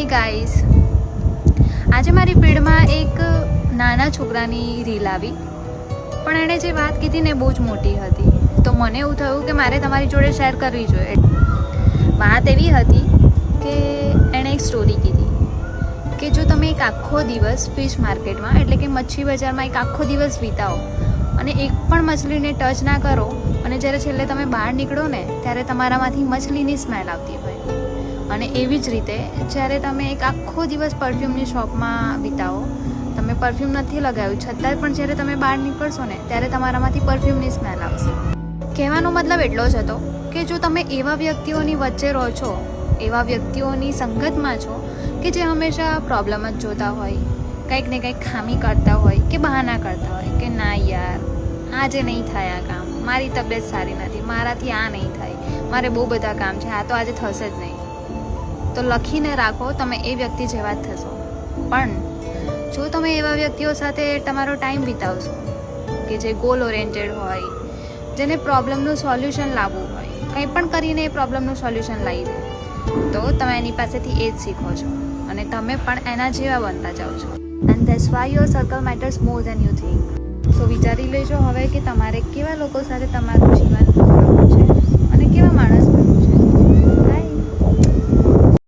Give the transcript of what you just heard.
હે ગાઈસ, આજે મારી ફીડમાં એક નાના છોકરાની રીલ આવી, પણ એણે જે વાત કીધી ને બહુ જ મોટી હતી. તો મને એવું થયું કે મારે તમારી જોડે શેર કરવી જોઈએ. વાત એવી હતી કે એણે એક સ્ટોરી કીધી કે જો તમે એક આખો દિવસ ફિશ માર્કેટમાં એટલે કે મચ્છી બજારમાં એક આખો દિવસ વિતાવો અને એક પણ મછલીને ટચ ના કરો અને જ્યારે છેલ્લે તમે બહાર નીકળો ને ત્યારે તમારામાંથી મછલીની સ્મેલ આવતી હોય. અને એવી જ રીતે જ્યારે તમે એક આખો દિવસ પરફ્યુમની શોપમાં વિતાવો, તમે પરફ્યુમ નથી લગાવ્યું છતાંય પણ જ્યારે તમે બહાર નીકળશો ને ત્યારે તમારામાંથી પરફ્યુમની સ્મેલ આવશે. કહેવાનો મતલબ એટલો જ હતો કે જો તમે એવા વ્યક્તિઓની વચ્ચે રહો છો, એવા વ્યક્તિઓની સંગતમાં છો કે જે હંમેશા પ્રોબ્લેમ જ જોતા હોય, કંઈક ને કંઈક ખામી કરતા હોય કે બહાના કરતા હોય કે ના યાર આજે નહીં થાય આ કામ, મારી તબિયત સારી નથી, મારાથી આ નહીં થાય, મારે બહુ બધા કામ છે, આ તો આજે થશે જ નહીં, તો લખીને રાખો તમે એ વ્યક્તિ જેવા જ થશો. પણ જો તમે એવા વ્યક્તિઓ સાથે તમારો ટાઈમ વિતાવશો કે જે ગોલ ઓરિએન્ટેડ હોય, જેને પ્રોબ્લેમનું સોલ્યુશન લાવવું હોય, કંઈ પણ કરીને એ પ્રોબ્લેમનું સોલ્યુશન લાવી દે, તો તમે એની પાસેથી એ જ શીખો છો અને તમે પણ એના જેવા બનતા જાઓ છો. And that's why your circle matters more than you think. So વિચારી લેજો હવે કે તમારે કેવા લોકો સાથે તમારું જીવન પૂરવું છે અને કેવા માણસ